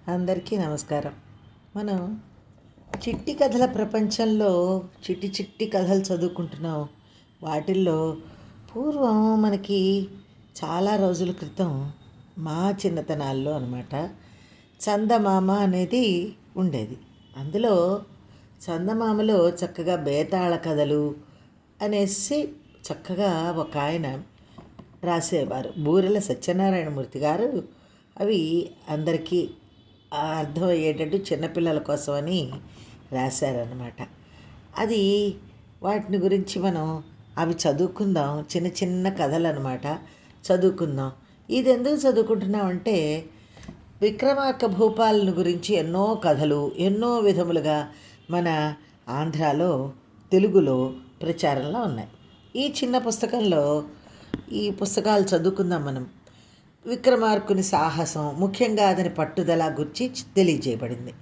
అందరికీ నమస్కారం. మనం చిట్టి కథల ప్రపంచంలో చిట్టి చిట్టి కథలు చదువుకుంటున్నాం. వాటిల్లో పూర్వం మనకి చాలా రోజుల క్రితం మా చిన్నతనాల్లో అనమాట చందమామ అనేది ఉండేది. అందులో చందమామలో చక్కగా బేతాళ కథలు అనేసి చక్కగా ఒక ఆయన రాసేవారు, బూరెల సత్యనారాయణమూర్తి గారు. అవి అందరికీ అర్థమయ్యేటట్టు చిన్నపిల్లల కోసమని రాశారనమాట. అది వాటిని గురించి మనం అవి చదువుకుందాం. చిన్న చిన్న కథలు అనమాట, చదువుకుందాం. ఇది ఎందుకు చదువుకుంటున్నామంటే విక్రమార్క భూపాలను గురించి ఎన్నో కథలు ఎన్నో విధములుగా మన ఆంధ్రాలో తెలుగులో ప్రచారంలో ఉన్నాయి. ఈ చిన్న పుస్తకంలో ఈ పుస్తకాలు చదువుకుందాం మనం. విక్రమార్కుని సాహసం, ముఖ్యంగా అతని పట్టుదల గురించి తెలియజేయబడింది.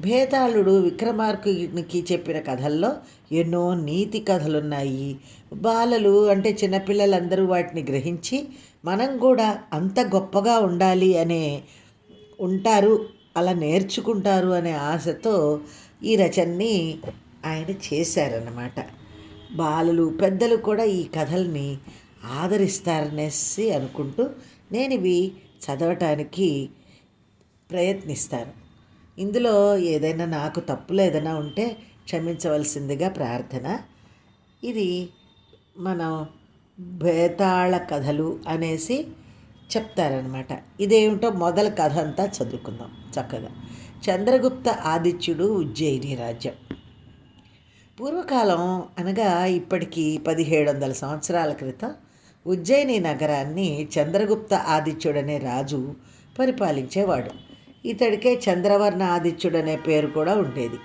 భేతాళుడు విక్రమార్కునికి చెప్పిన కథల్లో ఎన్నో నీతి కథలున్నాయి. బాలలు అంటే చిన్నపిల్లలందరూ వాటిని గ్రహించి మనం కూడా అంత గొప్పగా ఉండాలి అనే ఉంటారు, అలా నేర్చుకుంటారు అనే ఆశతో ఈ రచనని ఆయన చేశారన్నమాట. బాలలు పెద్దలు కూడా ఈ కథల్ని ఆదరిస్తారనేసి అనుకుంటూ నేను ఇవి చదవటానికి ప్రయత్నిస్తాను. ఇందులో ఏదైనా నాకు తప్పులు ఏదైనా ఉంటే క్షమించవలసిందిగా ప్రార్థన. ఇది మనం బేతాళ కథలు అనేసి చెప్తారనమాట. ఇదేమిటో మొదలు కథ అంతా చదువుకుందాం చక్కగా. చంద్రగుప్త ఆదిత్యుడు ఉజ్జయిని రాజ్యం. పూర్వకాలం అనగా ఇప్పటికీ 1700 సంవత్సరాల క్రితం ఉజ్జయిని నగరాన్ని చంద్రగుప్త ఆదిత్యుడనే రాజు పరిపాలించేవాడు. ఇతడికే చంద్రవర్ణ ఆదిత్యుడనే పేరు కూడా ఉండేది.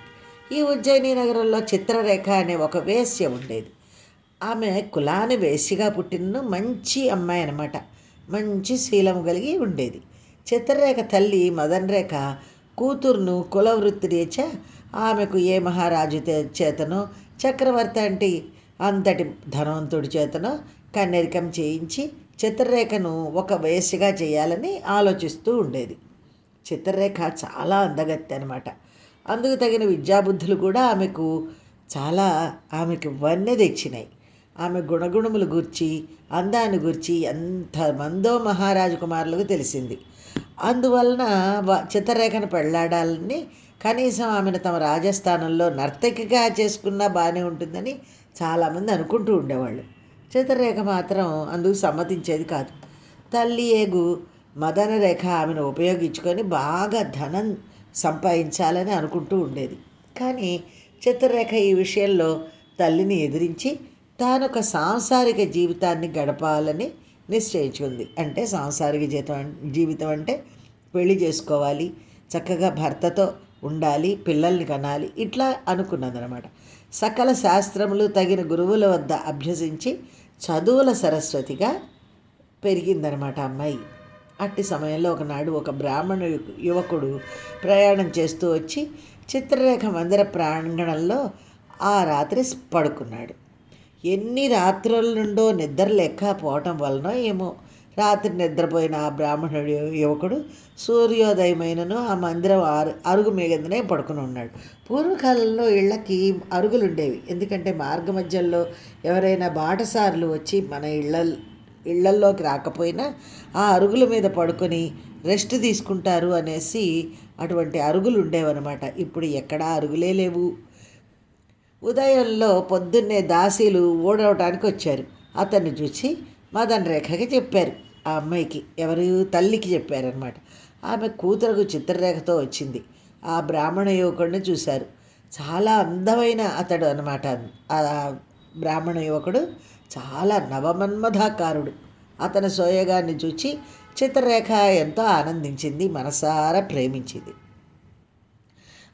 ఈ ఉజ్జయిని నగరంలో చిత్రరేఖ అనే ఒక వేశ్య ఉండేది. ఆమె కులాని వేశ్యగా పుట్టిన మంచి అమ్మాయి అన్నమాట. మంచి శీలం కలిగి ఉండేది. చిత్రరేఖ తల్లి మదనరేఖ కూతురును కులవృత్తి రీత్యా ఆమెకు ఏ మహారాజు చేతనో చక్రవర్తి అంటే అంతటి ధనవంతుడి చేతనో కన్నెరికం చేయించి చిత్రరేఖను ఒక వేశ్యగా చేయాలని ఆలోచిస్తూ ఉండేది. చిత్రరేఖ చాలా అందగత్తె అనమాట. అందుకు తగిన విద్యాబుద్ధులు కూడా ఆమెకు వన్నె తెచ్చినాయి. ఆమె గుణగుణములు గూర్చి అందాన్ని గూర్చి ఎంతమందో మహారాజు కుమారులకు తెలిసింది. అందువలన చిత్రరేఖను పెళ్లాడాలని, కనీసం ఆమెను తమ రాజస్థానంలో నర్తకిగా చేసుకున్నా బాగానే ఉంటుందని చాలామంది అనుకుంటూ ఉండేవాళ్ళు. చిత్రరేఖ మాత్రం అందుకు సమ్మతించేది కాదు. తల్లి ఏగు మదనరేఖ ఆమెను ఉపయోగించుకొని బాగా ధనం సంపాదించాలని అనుకుంటూ ఉండేది. కానీ చిత్రరేఖ ఈ విషయంలో తల్లిని ఎదిరించి తానొక సాంసారిక జీవితాన్ని గడపాలని నిశ్చయించుకుంది. అంటే సాంసారిక జీవితం అంటే పెళ్లి చేసుకోవాలి, చక్కగా భర్తతో ఉండాలి, పిల్లల్ని కనాలి, ఇట్లా అనుకున్నదనమాట. సకల శాస్త్రములు తగిన గురువుల వద్ద అభ్యసించి చదువుల సరస్వతిగా పెరిగిందనమాట అమ్మాయి. అట్టి సమయంలో ఒకనాడు ఒక బ్రాహ్మణ యువకుడు ప్రయాణం చేస్తూ వచ్చి చిత్రరేఖ మందిర ప్రాంగణంలో ఆ రాత్రి పడుకున్నాడు. ఎన్ని రాత్రుల నుండో నిద్ర లేకపోవటం వలన ఏమో రాత్రి నిద్రపోయిన ఆ బ్రాహ్మణుడు యువకుడు సూర్యోదయమైనను ఆ మందిరం అరుగు మీదనే పడుకుని ఉన్నాడు. పూర్వకాలంలో ఇళ్ళకి అరుగులు ఉండేవి. ఎందుకంటే మార్గ మధ్యలో ఎవరైనా బాటసారులు వచ్చి మన ఇళ్లల్లోకి రాకపోయినా ఆ అరుగుల మీద పడుకొని రెస్ట్ తీసుకుంటారు అనేసి అటువంటి అరుగులు ఉండేవన్నమాట. ఇప్పుడు ఎక్కడా అరుగులే లేవు. ఉదయంలో పొద్దున్నే దాసీలు ఊడవటానికి వచ్చారు. అతన్ని చూసి మదన్ రేఖకి చెప్పారు. ఆ అమ్మాయికి ఎవరు తల్లికి చెప్పారనమాట. ఆమె కూతురుకు చిత్రరేఖతో వచ్చింది. ఆ బ్రాహ్మణ యువకుడిని చూశారు. చాలా అందమైన అతడు అనమాట. ఆ బ్రాహ్మణ యువకుడు చాలా నవమన్మధాకారుడు. అతని సోయగాన్ని చూచి చిత్రరేఖ ఎంతో ఆనందించింది, మనసారా ప్రేమించింది.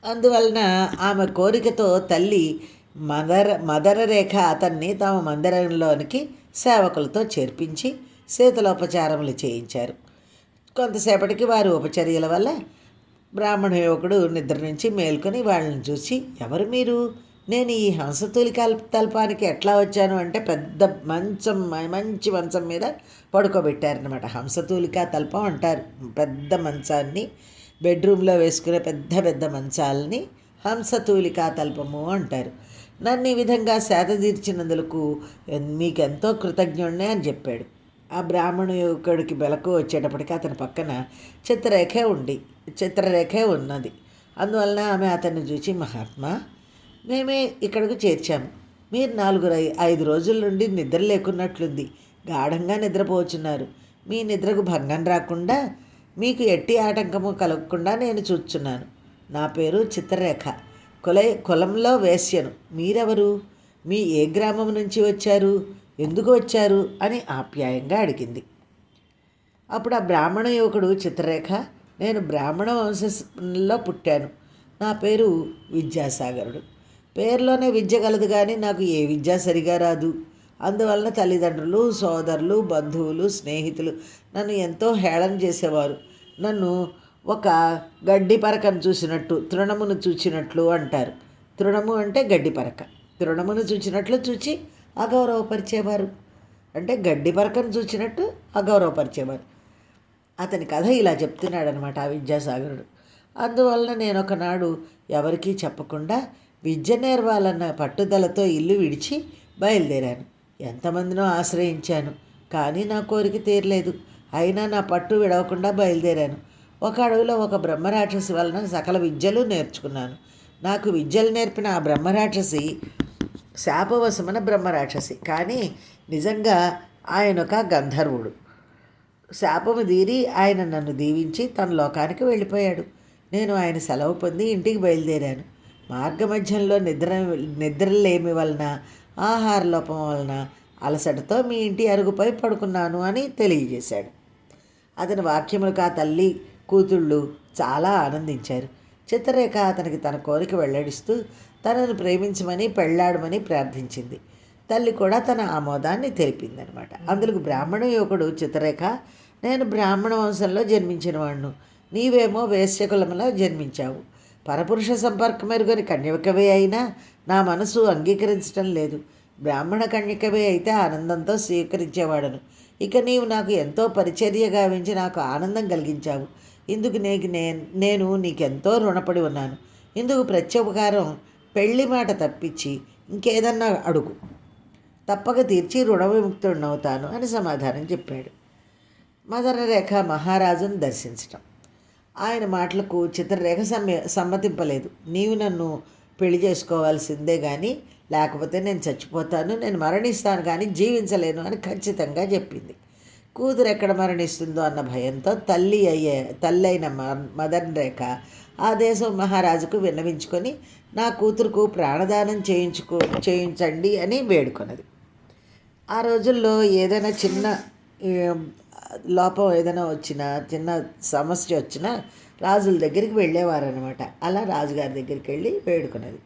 అందువలన ఆమె కోరికతో తల్లి మదనరేఖ అతన్ని తమ మందిరంలోనికి సేవకులతో చేర్పించి శీతలోపచారములు చేయించారు. కొంతసేపటికి వారి ఉపచర్యల వల్ల బ్రాహ్మణ యువకుడు నిద్ర నుంచి మేల్కొని వాళ్ళని చూసి, ఎవరు మీరు? నేను ఈ హంసతూలిక తల్పానికి ఎట్లా వచ్చాను అంటే పెద్ద మంచి మంచం మీద పడుకోబెట్టారనమాట. హంసతూలిక తల్పం అంటారు పెద్ద మంచాన్ని. బెడ్రూమ్లో వేసుకునే పెద్ద పెద్ద మంచాలని హంసతూలికా తల్పము అంటారు. నన్ను ఈ విధంగా సేద తీర్చినందులకు మీకెంతో కృతజ్ఞుడినే అని చెప్పాడు. ఆ బ్రాహ్మణ యువకుడికి బెలకు వచ్చేటప్పటికి అతని పక్కన చిత్రరేఖే ఉన్నది. అందువలన ఆమె అతన్ని చూచి, మహాత్మా, మేమే ఇక్కడికి చేర్చాము. మీరు 4-5 రోజుల నుండి నిద్ర లేకున్నట్లుంది. గాఢంగా నిద్రపోచున్నారు. మీ నిద్రకు భంగం రాకుండా, మీకు ఎట్టి ఆటంకము కలగకుండా నేను చూస్తున్నాను. నా పేరు చిత్రరేఖ. కులంలో వేశ్యను. మీరెవరు? మీ ఏ గ్రామం నుంచి వచ్చారు? ఎందుకు వచ్చారు అని ఆప్యాయంగా అడిగింది. అప్పుడు ఆ బ్రాహ్మణ యువకుడు, చిత్రరేఖ, నేను బ్రాహ్మణ వంశంలో పుట్టాను. నా పేరు విద్యాసాగరుడు. పేరులోనే విద్య కలదు, కానీ నాకు ఏ విద్య సరిగా రాదు. అందువలన తల్లిదండ్రులు, సోదరులు, బంధువులు, స్నేహితులు నన్ను ఎంతో హేళన చేసేవారు. నన్ను ఒక గడ్డి పరకను చూసినట్టు, తృణమును చూచినట్లు అంటారు. తృణము అంటే గడ్డి పరక. తృణమును చూచినట్లు చూచి అగౌరవపరిచేవారు. అంటే గడ్డి పరకను చూచినట్టు అగౌరవపరిచేవారు. అతని కథ ఇలా చెప్తున్నాడనమాట ఆ విద్యాసాగరుడు. అందువలన నేను ఒకనాడు ఎవరికీ చెప్పకుండా విద్య నేర్వాలన్న పట్టుదలతో ఇల్లు విడిచి బయలుదేరాను. ఎంతమందినో ఆశ్రయించాను, కానీ నా కోరిక తీరలేదు. అయినా నా పట్టు విడవకుండా బయలుదేరాను. ఒక అడవిలో ఒక బ్రహ్మరాక్షసి వలన సకల విద్యలు నేర్చుకున్నాను. నాకు విద్యలు నేర్పిన ఆ బ్రహ్మరాక్షసి శాపవశమైన బ్రహ్మరాక్షసి, కానీ నిజంగా ఆయన ఒక గంధర్వుడు. శాపము తీరి ఆయన నన్ను దీవించి తన లోకానికి వెళ్ళిపోయాడు. నేను ఆయన సెలవు పొంది ఇంటికి బయలుదేరాను. మార్గమధ్యంలో నిద్రలేమి వలన, ఆహార లోపం వలన అలసటతో మీ ఇంటి అరుగుపై పడుకున్నాను అని తెలియజేశాడు. అతని వాక్యములకు ఆ తల్లి కూతుళ్ళు చాలా ఆనందించారు. చిత్రరేఖ అతనికి తన కోరిక వెల్లడిస్తూ తనను ప్రేమించమని, పెళ్లాడమని ప్రార్థించింది. తల్లి కూడా తన ఆమోదాన్ని తెలిపిందనమాట. అందుకు బ్రాహ్మణ యువకుడు, చిత్రరేఖ, నేను బ్రాహ్మణ వంశంలో జన్మించిన వాడును. నీవేమో వేశ్యకులంలో జన్మించావు. పరపురుష సంపర్కం ఎరుగని కన్యకవే అయినా నా మనసు అంగీకరించడం లేదు. బ్రాహ్మణ కన్యకవే అయితే ఆనందంతో స్వీకరించేవాడను. ఇక నీవు నాకు ఎంతో పరిచర్య గావించి నాకు ఆనందం కలిగించావు. ఇందుకు నేను నీకెంతో రుణపడి ఉన్నాను. ఇందుకు ప్రత్యుపకారం పెళ్లి మాట తప్పించి ఇంకేదన్నా అడుగు, తప్పక తీర్చి రుణ విముక్తుడినవుతాను అని సమాధానం చెప్పాడు. మదనరేఖ మహారాజును దర్శించటం. ఆయన మాటలకు చిత్రరేఖ సమ్మతింపలేదు. నీవు నన్ను పెళ్లి చేసుకోవాల్సిందే, కానీ లేకపోతే నేను చచ్చిపోతాను, నేను మరణిస్తాను కానీ జీవించలేను అని ఖచ్చితంగా చెప్పింది. కూతురు ఎక్కడ మరణిస్తుందో అన్న భయంతో తల్లి అయిన మదనరేఖ ఆ దేశం మహారాజుకు విన్నవించుకొని నా కూతురుకు ప్రాణదానం చేయించండి అని వేడుకొన్నది. ఆ రోజుల్లో ఏదైనా చిన్న లోపం ఏదైనా వచ్చినా, చిన్న సమస్య వచ్చినా రాజుల దగ్గరికి వెళ్ళేవారనమాట. అలా రాజుగారి దగ్గరికి వెళ్ళి వేడుకున్నది.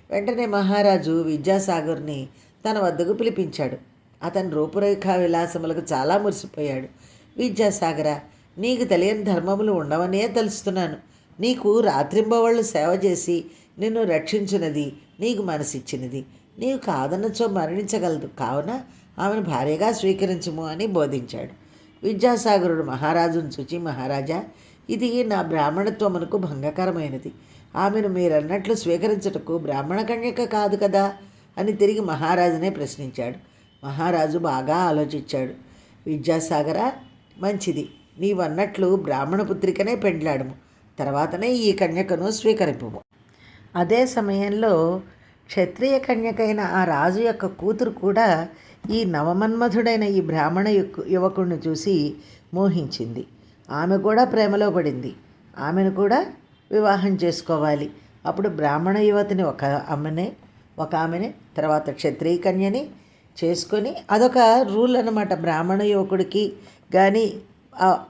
వెంటనే మహారాజు విద్యాసాగర్ని తన వద్దకు పిలిపించాడు. అతని రూపురేఖా విలాసములకు చాలా మురిసిపోయాడు. విద్యాసాగర, నీకు తెలియని ధర్మములు ఉండవనే తెలుస్తున్నాను. నీకు రాత్రింబవళ్ళు సేవ చేసి నిన్ను రక్షించున్నది నీకు మనసిచ్చినది. నీవు కాదన్నచో మరణించగలదు, కావున ఆమెను భార్యగా స్వీకరించుము అని బోధించాడు. విద్యాసాగరుడు మహారాజును చూచి, మహారాజా, ఇది నా బ్రాహ్మణత్వమునకు భంగకరమైనది. ఆమెను మీరన్నట్లు స్వీకరించుటకు బ్రాహ్మణ కన్యక కాదు కదా అని తిరిగి మహారాజునే ప్రశ్నించాడు. మహారాజు బాగా ఆలోచించాడు. విద్యాసాగర, మంచిది, నీవన్నట్లు బ్రాహ్మణ పుత్రికనే పెండ్లాడము, తర్వాతనే ఈ కన్యకను స్వీకరింపము. అదే సమయంలో క్షత్రియ కన్యకైన ఆ రాజు యొక్క కూతురు కూడా ఈ నవమన్మధుడైన ఈ బ్రాహ్మణ యువకుడిని చూసి మోహించింది. ఆమె కూడా ప్రేమలో పడింది. ఆమెను కూడా వివాహం చేసుకోవాలి. అప్పుడు బ్రాహ్మణ యువతిని ఒక ఆమెని తర్వాత క్షత్రియ కన్యని చేసుకొని, అదొక రూల్ అన్నమాట. బ్రాహ్మణ యువకుడికి కానీ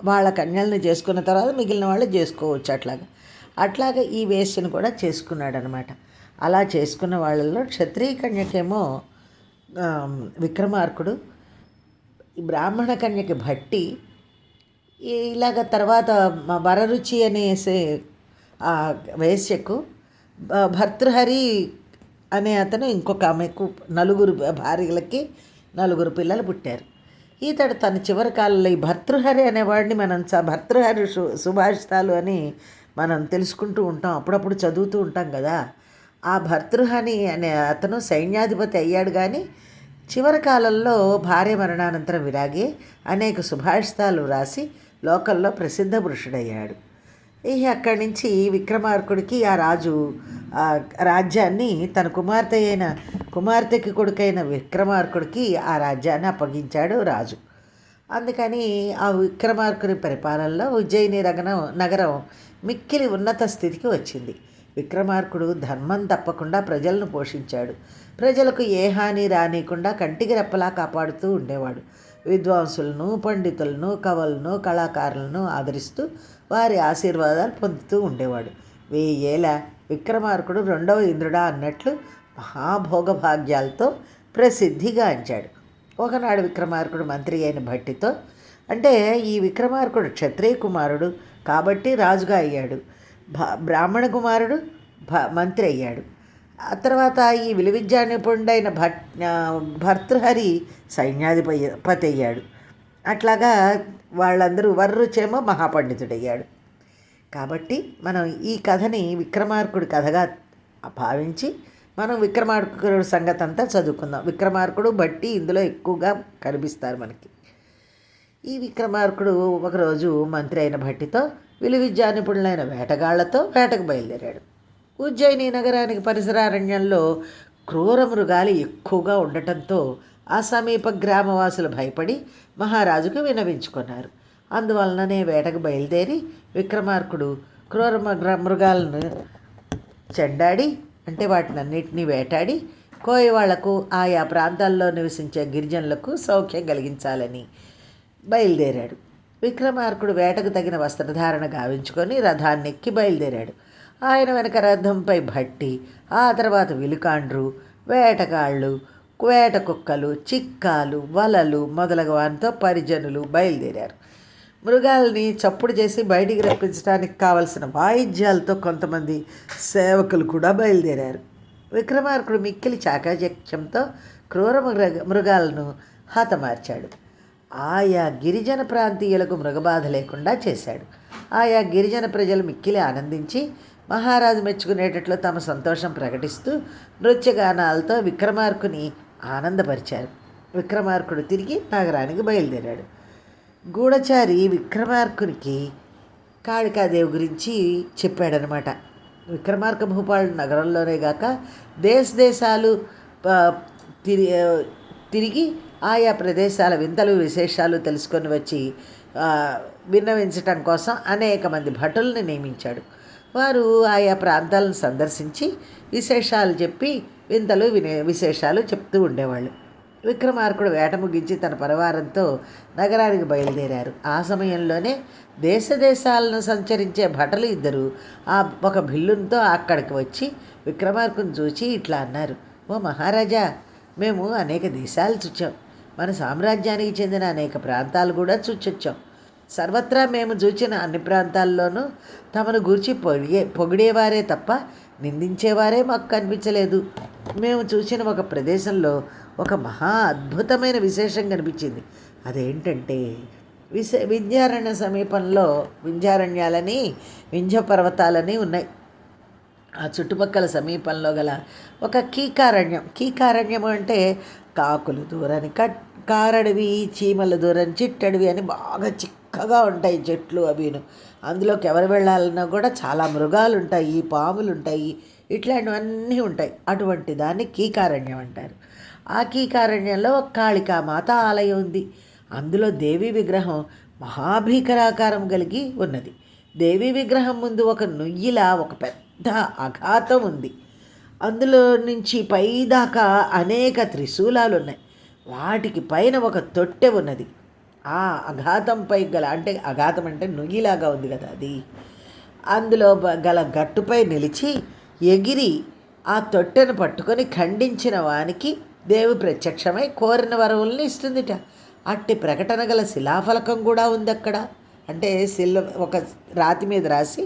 వాళ్ళ కన్యలను చేసుకున్న తర్వాత మిగిలిన వాళ్ళు చేసుకోవచ్చు. అట్లాగా ఈ వేశ్యను కూడా చేసుకున్నాడు అనమాట. అలా చేసుకున్న వాళ్ళల్లో క్షత్రియ కన్యకేమో విక్రమార్కుడు, బ్రాహ్మణ కన్యకి భట్టి, ఇలాగ తర్వాత వరరుచి అనేసే ఆ వేశ్యకు భర్తృహరి అనే అతను ఇంకొక ఆమెకు 4 భార్యలకి 4 పిల్లలు పుట్టారు. ఈతడు తన చివరి కాలంలో ఈ భర్తృహరి అనేవాడిని మనం భర్తృహరి సుభాషితాలు అని మనం తెలుసుకుంటూ ఉంటాం, అప్పుడప్పుడు చదువుతూ ఉంటాం కదా. ఆ భర్తృహరి అనే అతను సైన్యాధిపతి అయ్యాడు, కానీ చివరి కాలంలో భార్య మరణానంతరం విరాగి అనేక సుభాషితాలు వ్రాసి లోకల్లో ప్రసిద్ధ పురుషుడయ్యాడు. అక్కడి నుంచి విక్రమార్కుడికి ఆ రాజు ఆ రాజ్యాన్ని తన కుమార్తెకి కొడుకైన విక్రమార్కుడికి ఆ రాజ్యాన్ని అప్పగించాడు రాజు. అందుకని ఆ విక్రమార్కుని పరిపాలనలో ఉజ్జయిని నగరం మిక్కిలి ఉన్నత స్థితికి వచ్చింది. విక్రమార్కుడు ధర్మం తప్పకుండా ప్రజలను పోషించాడు. ప్రజలకు ఏ హాని రానియకుండా కంటికి రెప్పలా కాపాడుతూ ఉండేవాడు. విద్వాంసులను, పండితులను, కవులను, కళాకారులను ఆదరిస్తూ వారి ఆశీర్వాదాలు పొందుతూ ఉండేవాడు. 1000 ఏళ్ళ విక్రమార్కుడు రెండవ ఇంద్రుడా అన్నట్లు మహాభోగభాగ్యాలతో ప్రసిద్ధిగాంచాడు. ఒకనాడు విక్రమార్కుడు మంత్రి అయిన భట్టితో, అంటే ఈ విక్రమార్కుడు క్షత్రియ కుమారుడు కాబట్టి రాజుగా అయ్యాడు, బ్రాహ్మణ కుమారుడు మంత్రి అయ్యాడు. ఆ తర్వాత ఈ విలువిద్యా నిపుణుడైన భర్తృహరి సైన్యాధిపతి అయ్యాడు. అట్లాగా వాళ్ళందరూ వర్రుచేమో మహాపండితుడయ్యాడు. కాబట్టి మనం ఈ కథని విక్రమార్కుడి కథగా భావించి మనం విక్రమార్కుడి సంగతి అంతా చదువుకుందాం. విక్రమార్కుడు బట్టి ఇందులో ఎక్కువగా కనిపిస్తారు మనకి. ఈ విక్రమార్కుడు ఒకరోజు మంత్రి అయిన భట్టితో విలువిద్యా నిపుణులైన వేటగాళ్లతో వేటకు బయలుదేరాడు. ఉజ్జయిని నగరానికి పరిసరారణ్యంలో క్రూర మృగాలు ఎక్కువగా ఉండటంతో ఆ సమీప గ్రామవాసులు భయపడి మహారాజుకు విన్నవించుకున్నారు. అందువలననే వేటకు బయలుదేరి విక్రమార్కుడు క్రూర మృగాలను చెండాడి, అంటే వాటిని అన్నిటినీ వేటాడి కోయవాళ్లకు, ఆయా ప్రాంతాల్లో నివసించే గిరిజనులకు సౌఖ్యం కలిగించాలని బయలుదేరాడు. విక్రమార్కుడు వేటకు తగిన వస్త్రధారణ గావించుకొని రథాన్నెక్కి బయలుదేరాడు. ఆయన వెనక రథంపై భట్టి, ఆ తర్వాత విలుకాండ్రు, వేటగాళ్ళు, వేట కుక్కలు, చిక్కాలు, వలలు మొదలగు వాటితో పరిజనులు బయలుదేరారు. మృగాల్ని చప్పుడు చేసి బయటికి రప్పించడానికి కావలసిన వాయిద్యాలతో కొంతమంది సేవకులు కూడా బయలుదేరారు. విక్రమార్కుడు మిక్కిలి చాకచక్యంతో క్రూర మృగాలను హతమార్చాడు. ఆయా గిరిజన ప్రాంతీయులకు మృగబాధ లేకుండా చేశాడు. ఆయా గిరిజన ప్రజలు మిక్కిలి ఆనందించి మహారాజు మెచ్చుకునేటట్లు తమ సంతోషం ప్రకటిస్తూ నృత్యగానాలతో విక్రమార్కుని ఆనందపరిచారు. విక్రమార్కుడు తిరిగి నగరానికి బయలుదేరాడు. గూఢచారి విక్రమార్కునికి కాళికాదేవి గురించి చెప్పాడనమాట. విక్రమార్క భూపాలు నగరంలోనే గాక దేశాలు తిరిగి ఆయా ప్రదేశాల వింతలు విశేషాలు తెలుసుకొని వచ్చి విన్నవించటం కోసం అనేక మంది భటుల్ని నియమించాడు. వారు ఆయా ప్రాంతాలను సందర్శించి విశేషాలు చెప్పి వింతలు విశేషాలు చెప్తూ ఉండేవాళ్ళు. విక్రమార్కుడు ముగించి తన పరివారంతో నగరానికి బయలుదేరారు. ఆ సమయంలోనే దేశాలను సంచరించే భటలు ఇద్దరు ఒక భిల్లుతో అక్కడికి వచ్చి విక్రమార్కుని చూచి ఇట్లా అన్నారు: ఓ మహారాజా, మేము అనేక దేశాలు చూచాం, మన సామ్రాజ్యానికి చెందిన అనేక ప్రాంతాలు కూడా చూచొచ్చాం. సర్వత్రా మేము చూచిన అన్ని ప్రాంతాల్లోనూ తమను గూర్చి పొగిడేవారే తప్ప నిందించేవారే మాకు కనిపించలేదు. మేము చూసిన ఒక ప్రదేశంలో ఒక మహా అద్భుతమైన విశేషం కనిపించింది. అదేంటంటే వింధ్యారణ్య సమీపంలో వింధ్యారణ్యాలని, వింధ్య పర్వతాలని ఉన్నాయి. ఆ చుట్టుపక్కల సమీపంలో గల ఒక కీకారణ్యం అంటే కాకులు దూరని కారడవి, చీమల దూరని చిట్టడవి అని బాగా చిక్కగా ఉంటాయి చెట్లు అవిను. అందులోకి ఎవరు వెళ్ళాలన్నా కూడా చాలా మృగాలు ఉంటాయి, పాములు ఉంటాయి, ఇట్లాంటివన్నీ ఉంటాయి. అటువంటి దాన్ని కీకారణ్యం అంటారు. ఆ కీకారణ్యంలో ఒక కాళికామాత ఆలయం ఉంది. అందులో దేవీ విగ్రహం మహాభీకరాకారం కలిగి ఉన్నది. దేవీ విగ్రహం ముందు ఒక నుయ్యిలా ఒక పెద్ద అఘాతం ఉంది. అందులో నుంచి పైదాకా అనేక త్రిశూలాలు ఉన్నాయి. వాటికి పైన ఒక తొట్టె ఉన్నది. ఆ అఘాతంపై గల, అంటే అఘాతం అంటే నుయ్యిలాగా ఉంది కదా అది, అందులో గల గట్టుపై నిలిచి ఎగిరి ఆ తొట్టెను పట్టుకొని ఖండించిన వానికి దేవి ప్రత్యక్షమై కోరిన వరవుల్ని ఇస్తుందిట. అట్టి ప్రకటన గల శిలాఫలకం కూడా ఉంది అక్కడ. అంటే ఒక రాతి మీద రాసి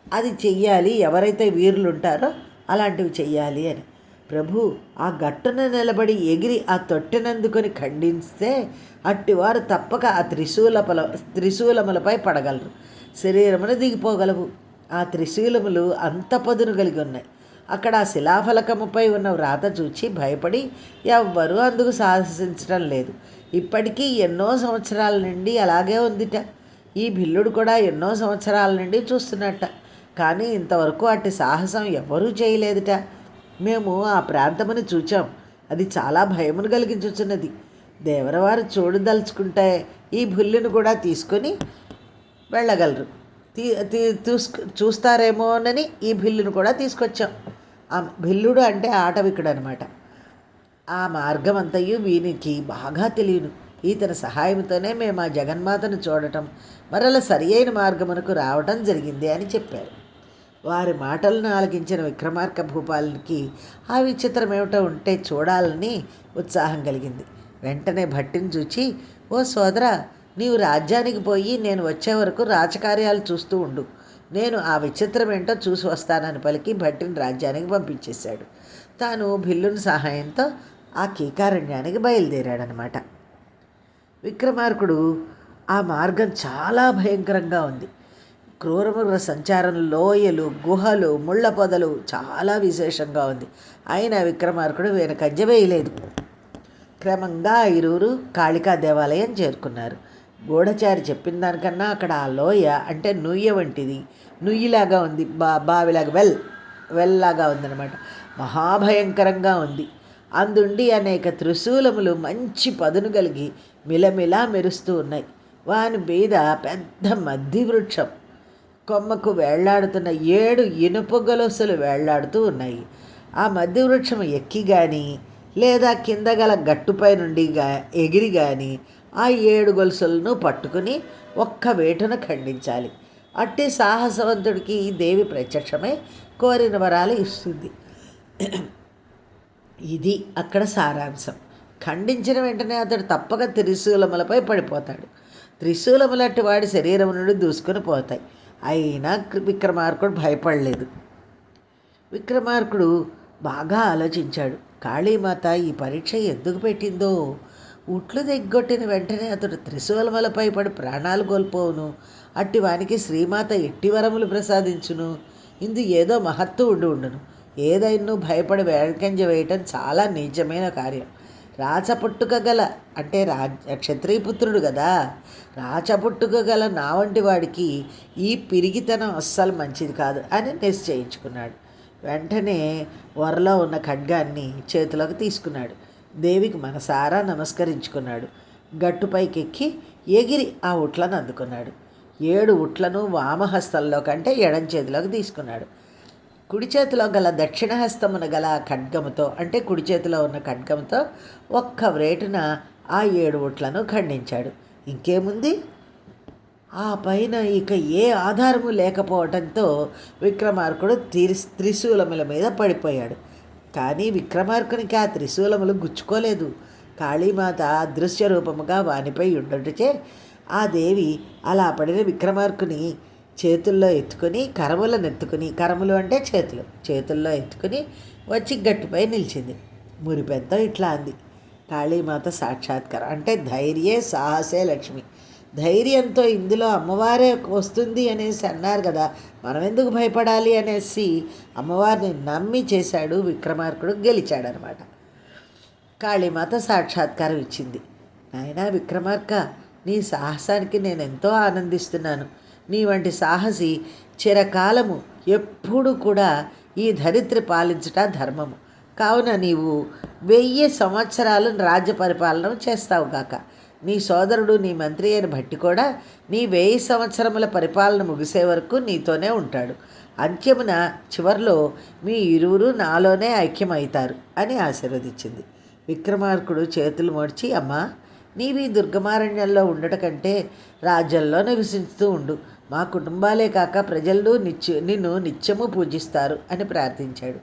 అది చెయ్యాలి, ఎవరైతే వీరులు ఉంటారో అలాంటివి చెయ్యాలి అని. ప్రభు ఆ గట్టున నిలబడి ఎగిరి ఆ తొట్టెనందుకొని ఖండిస్తే అట్టివారు తప్పక ఆ త్రిశూలములపై పడగలరు, శరీరమును దిగిపోగలవు. ఆ త్రిశూలములు అంత పదును కలిగి ఉన్నాయి. అక్కడ ఆ శిలాఫలకముపై ఉన్న వ్రాత చూచి భయపడి ఎవ్వరూ అందుకు సాహసించడం లేదు. ఇప్పటికీ ఎన్నో సంవత్సరాల నుండి అలాగే ఉందిట. ఈ భిల్లుడు కూడా ఎన్నో సంవత్సరాల నుండి చూస్తున్నట్ట. కానీ ఇంతవరకు అట్టి సాహసం ఎవ్వరూ చేయలేదుట. మేము ఆ ప్రాంతముని చూచాం. అది చాలా భయమును కలిగించుచున్నది. దేవరవారు చూడదలుచుకుంటే ఈ భిల్లును కూడా తీసుకొని వెళ్ళగలరు. చూస్తారేమోనని ఈ భిల్లును కూడా తీసుకొచ్చాం. ఆ భిల్లుడు అంటే ఆటవికుడు అనమాట. ఆ మార్గం అంతయు వీనికి బాగా తెలియను. ఈతని సహాయంతోనే మేము ఆ జగన్మాతను చూడటం, మరల సరి అయిన మార్గమునకు రావటం జరిగింది అని చెప్పారు. వారి మాటలను ఆలకించిన విక్రమార్క భూపాలునికి ఆ విచిత్రం ఏమిటో ఉంటే చూడాలని ఉత్సాహం కలిగింది. వెంటనే భట్టిని చూచి, ఓ సోదరా, నీవు రాజ్యానికి పోయి నేను వచ్చే వరకు రాజకార్యాలు చూస్తూ ఉండు. నేను ఆ విచిత్రం ఏంటో చూసి వస్తానని పలికి భట్టిని రాజ్యానికి పంపించేశాడు. తాను భిల్లుని సహాయంతో ఆ కీకారణ్యానికి బయలుదేరాడనమాట. విక్రమార్కుడు ఆ మార్గం చాలా భయంకరంగా ఉంది. క్రూరమృగ సంచారం, లోయలు, గుహలు, ముళ్ళ పొదలు చాలా విశేషంగా ఉంది. అయినా విక్రమార్కుడు వెనకంజ వేయలేదు. క్రమంగా ఇరువురు కాళికా దేవాలయం చేరుకున్నారు. గూఢచారి చెప్పిన దానికన్నా అక్కడ ఆ లోయ అంటే నుయ్య వంటిది, నుయ్యిలాగా ఉంది, బావిలాగా వెల్లాగా ఉందన్నమాట. మహాభయంకరంగా ఉంది. అందుండి అనేక త్రిశూలములు మంచి పదును కలిగి మిలమిలా మెరుస్తూ ఉన్నాయి. వాని మీద పెద్ద మద్ది వృక్షం కొమ్మకు వేళ్లాడుతున్న 7 ఇనుప గొలుసులు వేళ్లాడుతూ ఉన్నాయి. ఆ మద్ది వృక్షం ఎక్కి కానీ లేదా కింద గల గట్టుపై నుండి ఎగిరి కానీ ఆ 7 గొలుసులను పట్టుకుని ఒక్క వేటున ఖండించాలి. అట్టి సాహసవంతుడికి దేవి ప్రత్యక్షమై కోరిన వరాలు ఇస్తుంది. ఇది అక్కడ సారాంశం. ఖండించిన వెంటనే అతడు తప్పక త్రిశూలములపై పడిపోతాడు. త్రిశూలములట్టి వాడి శరీరం నుండి దూసుకొని పోతాయి. అయినా విక్రమార్కుడు భయపడలేదు. విక్రమార్కుడు బాగా ఆలోచించాడు. కాళీమాత ఈ పరీక్ష ఎందుకు పెట్టిందో. ఉట్లు దిగ్గొట్టిన వెంటనే అతడు త్రిశూలములపై పడి ప్రాణాలు కోల్పోవును. అట్టి వానికి శ్రీమాత ఎట్టి వరములు ప్రసాదించును. ఇందు ఏదో మహత్తు ఉండును. ఏదైనా భయపడి వెనకంజ వేయటం చాలా నీచమైన కార్యం. రాచపుట్టుక గల అంటే క్షత్రియపుత్రుడు కదా, రాచపుట్టుక గల నా వంటి వాడికి ఈ పిరిగితనం అస్సలు మంచిది కాదు అని నిశ్చయించుకున్నాడు. వెంటనే వరలో ఉన్న ఖడ్గాన్ని చేతిలోకి తీసుకున్నాడు. దేవికి మనసారా నమస్కరించుకున్నాడు. గట్టుపైకెక్కి ఎగిరి ఆ ఉట్లను అందుకున్నాడు. 7 ఉట్లను వామహస్తంలో కంటే ఎడం చేతిలోకి తీసుకున్నాడు. కుడి చేతిలో గల దక్షిణహస్తమున గల ఖడ్గముతో అంటే కుడి చేతిలో ఉన్న ఖడ్గముతో ఒక్క వ్రేటున ఆ 7 ఉట్లను ఖండించాడు. ఇంకేముంది, ఆ పైన ఇక ఏ ఆధారము లేకపోవటంతో విక్రమార్కుడు త్రిశూలముల మీద పడిపోయాడు. కానీ విక్రమార్కునికి ఆ త్రిశూలములు గుచ్చుకోలేదు. కాళీమాత అదృశ్య రూపముగా వానిపై ఉండటచే ఆ దేవి అలా పడిన విక్రమార్కుని చేతుల్లో ఎత్తుకొని కరములు అంటే చేతుల్లో ఎత్తుకొని వచ్చి గట్టుపై నిలిచింది. మురిపెంతో ఇట్లా అంది, కాళీమాత సాక్షాత్కారం అంటే ధైర్యే సాహసే లక్ష్మి. ధైర్యంతో ఇందులో అమ్మవారే వస్తుంది అనేసి అన్నారు కదా, మనం ఎందుకు భయపడాలి అనేసి అమ్మవారిని నమ్మి చేశాడు విక్రమార్కుడు, గెలిచాడనమాట. కాళీమాత సాక్షాత్కారం ఇచ్చింది. నాయనా విక్రమార్క, నీ సాహసానికి నేను ఎంతో ఆనందిస్తున్నాను. నీ వంటి సాహసి చిరకాలము ఎప్పుడు కూడా ఈ ధరిత్రి పాలించుట ధర్మము. కావున నీవు 1000 సంవత్సరాలు రాజ్య పరిపాలన చేస్తావు కాక. నీ సోదరుడు నీ మంత్రి అయిన భట్టి కూడా నీ 1000 సంవత్సరముల పరిపాలన ముగిసే వరకు నీతోనే ఉంటాడు. అంత్యమున చివరిలో మీ ఇరువురు నాలోనే ఐక్యమవుతారు అని ఆశీర్వదించింది. విక్రమార్కుడు చేతులు మోడ్చి, అమ్మా, నీవి దుర్గమారణ్యంలో ఉండట కంటే రాజ్యంలో నివసిస్తూ ఉండు. మా కుటుంబాలే కాక ప్రజలు నిన్ను నిత్యము పూజిస్తారు అని ప్రార్థించాడు.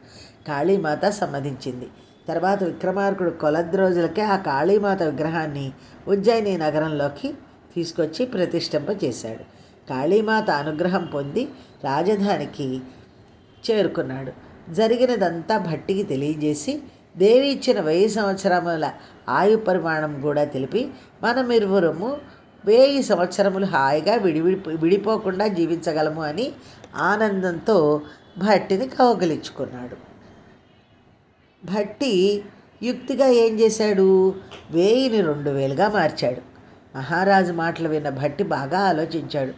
కాళీమాత సమ్మతించింది. తర్వాత విక్రమార్కుడు కొలది రోజులకే ఆ కాళీమాత విగ్రహాన్ని ఉజ్జయిని నగరంలోకి తీసుకొచ్చి ప్రతిష్ఠింపజేశాడు. కాళీమాత అనుగ్రహం పొంది రాజధానికి చేరుకున్నాడు. జరిగినదంతా భట్టికి తెలియజేసి దేవి ఇచ్చిన 1000 సంవత్సరముల ఆయు పరిమాణం కూడా తెలిపి మనమిరువురము 1000 సంవత్సరములు హాయిగా విడిపోకుండా జీవించగలము అని ఆనందంతో భట్టిని కౌగిలించుకున్నాడు. భట్టి యుక్తిగా ఏం చేశాడు? 1000ని 2000గా మార్చాడు. మహారాజు మాటలు విన్న భట్టి బాగా ఆలోచించాడు.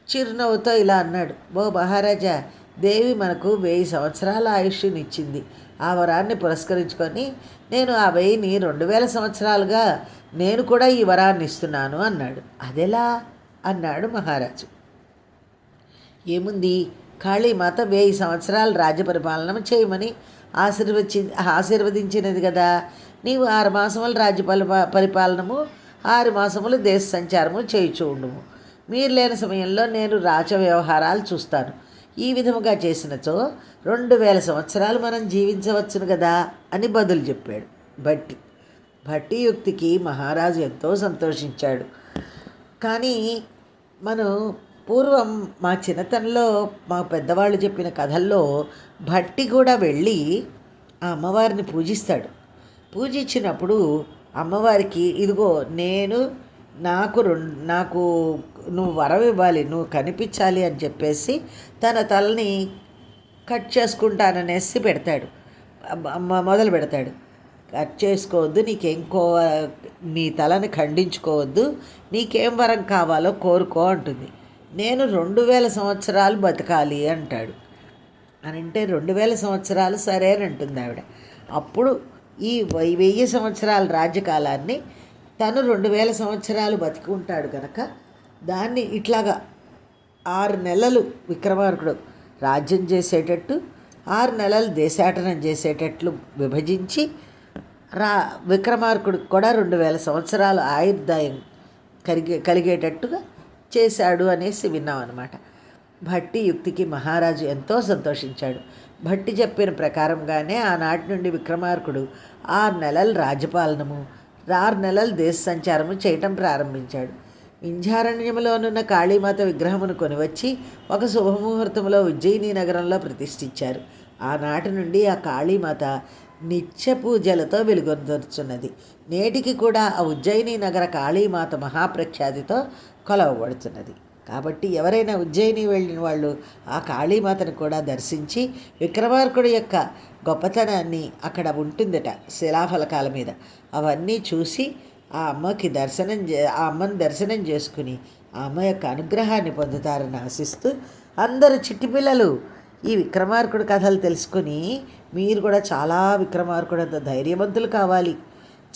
చిరునవ్వుతో ఇలా అన్నాడు, ఓ మహారాజా, దేవి మనకు 1000 సంవత్సరాల ఆయుష్నిచ్చింది. ఆ వరాన్ని పురస్కరించుకొని నేను ఆ 1000ని 2000 సంవత్సరాలుగా నేను కూడా ఈ వరాన్ని ఇస్తున్నాను అన్నాడు. అదెలా అన్నాడు మహారాజు. ఏముంది, కాళీమాత 1000 సంవత్సరాలు రాజ్య పరిపాలన చేయమని ఆశీర్వదించినది కదా. నీవు 6 మాసములు రాజ్య పరిపాలనము, 6 మాసములు దేశ సంచారము చేయుచూ ఉండుము. మీరు లేని సమయంలో నేను రాజ వ్యవహారాలు చూస్తాను. ఈ విధముగా చేసినచో 2000 సంవత్సరాలు మనం జీవించవచ్చును కదా అని బదులు చెప్పాడు భట్టి యుక్తికి మహారాజు ఎంతో సంతోషించాడు. కానీ మనం పూర్వం మా చిన్నతనంలో మా పెద్దవాళ్ళు చెప్పిన కథల్లో భట్టి కూడా వెళ్ళి ఆ అమ్మవారిని పూజిస్తాడు. పూజించినప్పుడు అమ్మవారికి, ఇదిగో నాకు నువ్వు వరం ఇవ్వాలి, నువ్వు కనిపించాలి అని చెప్పేసి తన తలని కట్ చేసుకుంటాననేసి మొదలు పెడతాడు. కట్ చేసుకోవద్దు, నీ తలని ఖండించుకోవద్దు, నీకేం వరం కావాలో కోరుకో అంటుంది. నేను 2000 సంవత్సరాలు బతకాలి అంటాడు. అని అంటే 2000 సంవత్సరాలు సరే అని అంటుంది ఆవిడ. అప్పుడు ఈ 1000 సంవత్సరాల రాజ్యకాలాన్ని తను 2000 సంవత్సరాలు బతికి ఉంటాడు కనుక దాన్ని ఇట్లాగా 6 నెలలు విక్రమార్కుడు రాజ్యం చేసేటట్టు, 6 నెలలు దేశాటనం చేసేటట్లు విభజించి విక్రమార్కుడికి కూడా 2000 సంవత్సరాలు ఆయుర్దాయం కలిగేటట్టుగా చేశాడు అనేసి విన్నాం అన్నమాట. భట్టి యుక్తికి మహారాజు ఎంతో సంతోషించాడు. భట్టి చెప్పిన ప్రకారంగానే ఆనాటి నుండి విక్రమార్కుడు 6 నెలలు రాజ్యపాలనము, 6 నెలలు దేశ సంచారము చేయటం ప్రారంభించాడు. వింధ్యారణ్యములోనున్న కాళీమాత విగ్రహమును కొనివచ్చి ఒక శుభముహూర్తంలో ఉజ్జయిని నగరంలో ప్రతిష్ఠించారు. ఆనాటి నుండి ఆ కాళీమాత నిత్య పూజలతో వెలుగొందుతున్నది. నేటికి కూడా ఆ ఉజ్జయిని నగర కాళీమాత మహాప్రఖ్యాతితో కొలవబడుతున్నది. కాబట్టి ఎవరైనా ఉజ్జయిని వెళ్ళిన వాళ్ళు ఆ కాళీమాతను కూడా దర్శించి విక్రమార్కుడి యొక్క గొప్పతనాన్ని, అక్కడ ఉంటుందట శిలాఫలకాల మీద, అవన్నీ చూసి ఆ అమ్మని దర్శనం చేసుకుని ఆ అమ్మ యొక్క అనుగ్రహాన్ని పొందుతారని ఆశిస్తూ, అందరూ చిట్టిపిల్లలు ఈ విక్రమార్కుడి కథలు తెలుసుకుని మీరు కూడా చాలా విక్రమార్కుడంత ధైర్యవంతులు కావాలి,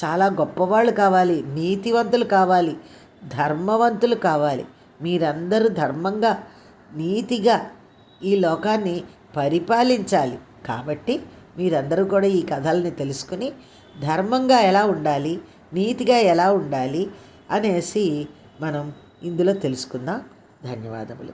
చాలా గొప్పవాళ్ళు కావాలి, నీతివంతులు కావాలి, ధర్మవంతులు కావాలి. మీరందరూ ధర్మంగా, నీతిగా ఈ లోకాన్ని పరిపాలించాలి. కాబట్టి మీరందరూ కూడా ఈ కథల్ని తెలుసుకుని ధర్మంగా ఎలా ఉండాలి, నీతిగా ఎలా ఉండాలి అనేసి మనం ఇందులో తెలుసుకుందాం. ధన్యవాదములు.